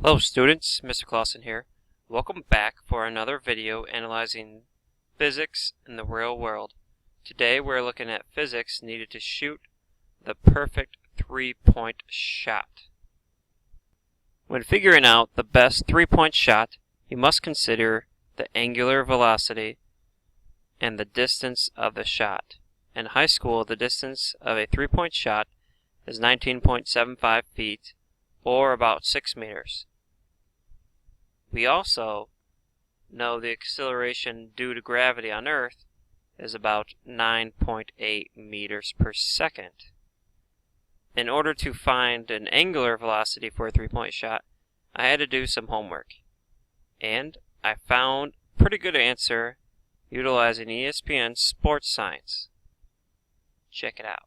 Hello students, Mr. Clausen here. Welcome back for another video analyzing physics in the real world. Today we're looking at physics needed to shoot the perfect three-point shot. When figuring out the best three-point shot, you must consider the angular velocity and the distance of the shot. In high school, the distance of a three-point shot is 19.75 feet or about 6 meters. We also know the acceleration due to gravity on Earth is about 9.8 meters per second. In order to find an angular velocity for a three-point shot, I had to do some homework. And I found a pretty good answer utilizing ESPN Sports Science. Check it out.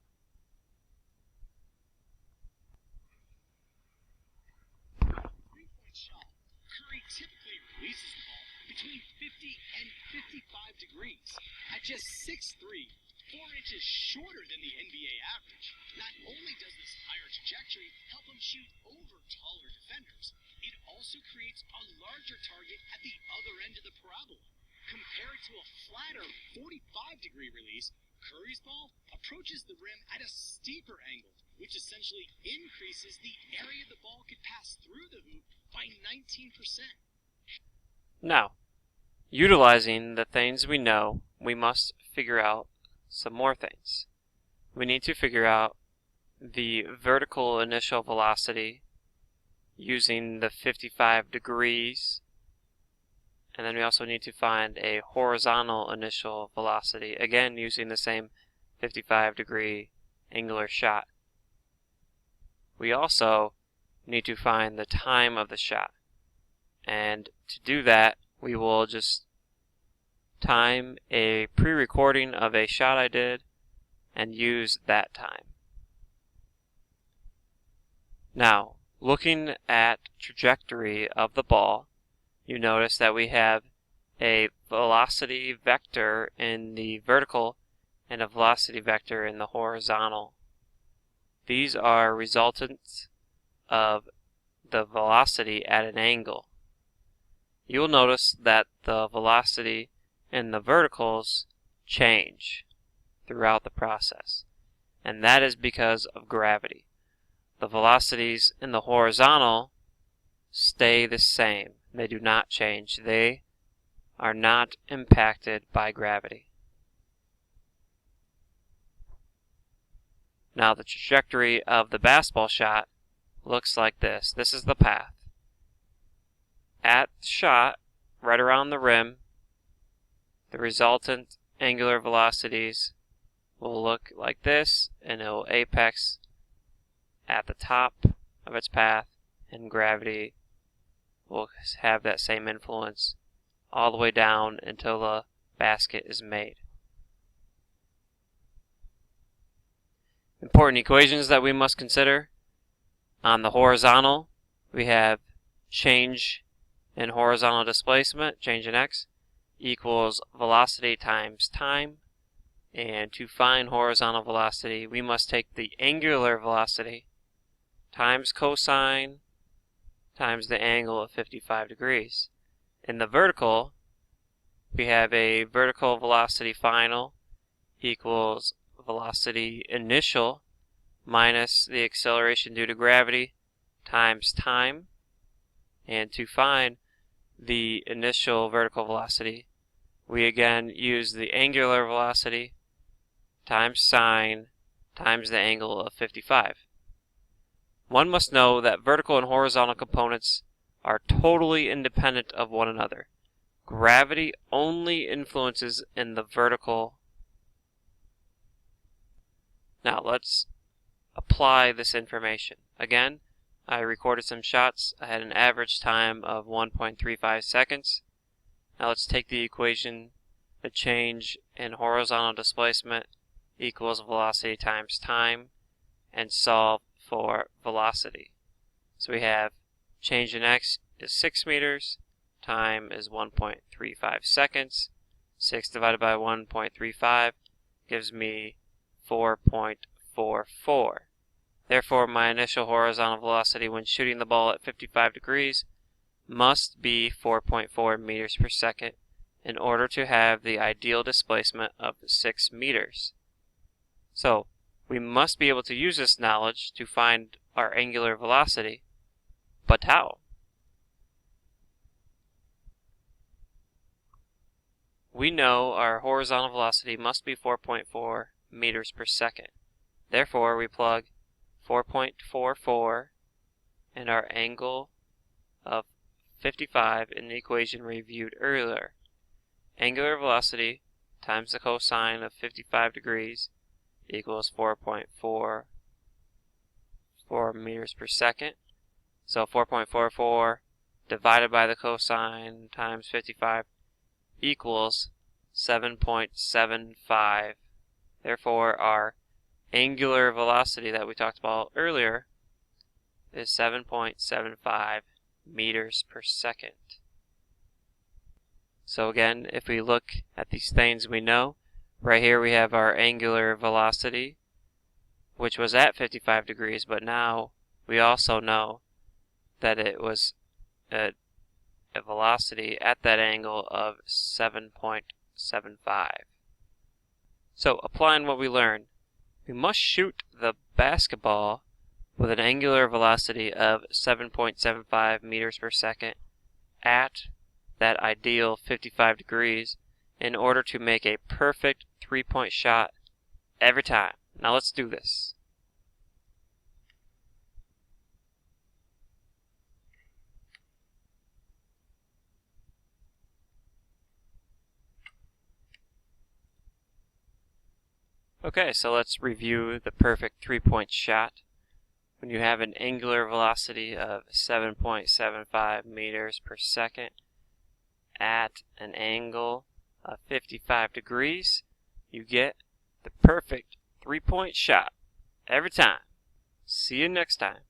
Typically releases the ball between 50 and 55 degrees at just 6'3", 4 inches shorter than the NBA average. Not only does this higher trajectory help him shoot over taller defenders, it also creates a larger target at the other end of the parabola. Compared to a flatter 45-degree release, Curry's ball approaches the rim at a steeper angle, which essentially increases the area the ball could pass through the hoop by 19%. Now, utilizing the things we know, we must figure out some more things. We need to figure out the vertical initial velocity using the 55 degrees, and then we also need to find a horizontal initial velocity, again using the same 55-degree angular shot. We also need to find the time of the shot, and to do that we will just time a pre-recording of a shot I did and use that time. Now, looking at trajectory of the ball, you notice that we have a velocity vector in the vertical and a velocity vector in the horizontal. These are resultants of the velocity at an angle. You'll notice that the velocity in the verticals change throughout the process, and that is because of gravity. The velocities in the horizontal stay the same. They do not change. They are not impacted by gravity. Now the trajectory of the basketball shot looks like this. This is the path. At the shot, right around the rim, the resultant angular velocities will look like this, and it will apex at the top of its path, and gravity will have that same influence all the way down until the basket is made. Important equations that we must consider. On the horizontal, we have change in horizontal displacement, change in x, equals velocity times time. And to find horizontal velocity, we must take the angular velocity times cosine times the angle of 55 degrees. In the vertical, we have a vertical velocity final equals velocity initial minus the acceleration due to gravity times time. And to find the initial vertical velocity, we again use the angular velocity times sine times the angle of 55. One must know that vertical and horizontal components are totally independent of one another. Gravity only influences in the vertical. Now let's apply this information. Again, I recorded some shots. I had an average time of 1.35 seconds. Now let's take the equation, the change in horizontal displacement equals velocity times time, and solve for velocity. So we have change in x is 6 meters, time is 1.35 seconds. 6 divided by 1.35 gives me 4.44. Therefore, my initial horizontal velocity when shooting the ball at 55 degrees must be 4.4 meters per second in order to have the ideal displacement of 6 meters. So, we must be able to use this knowledge to find our angular velocity, but how? We know our horizontal velocity must be 4.4 meters per second. Therefore, we plug 4.44 and our angle of 55 in the equation reviewed earlier. Angular velocity times the cosine of 55 degrees equals 4.44 meters per second. So 4.44 divided by the cosine times 55 equals 7.75. Therefore, our angular velocity that we talked about earlier is 7.75 meters per second. So again, if we look at these things we know, right here we have our angular velocity, which was at 55 degrees, but now we also know that it was a velocity at that angle of 7.75. So applying what we learned, we must shoot the basketball with an angular velocity of 7.75 meters per second at that ideal 55 degrees in order to make a perfect three-point shot every time. Now let's do this. Okay, so let's review the perfect three-point shot. When you have an angular velocity of 7.75 meters per second at an angle of 55 degrees, you get the perfect three-point shot every time. See you next time.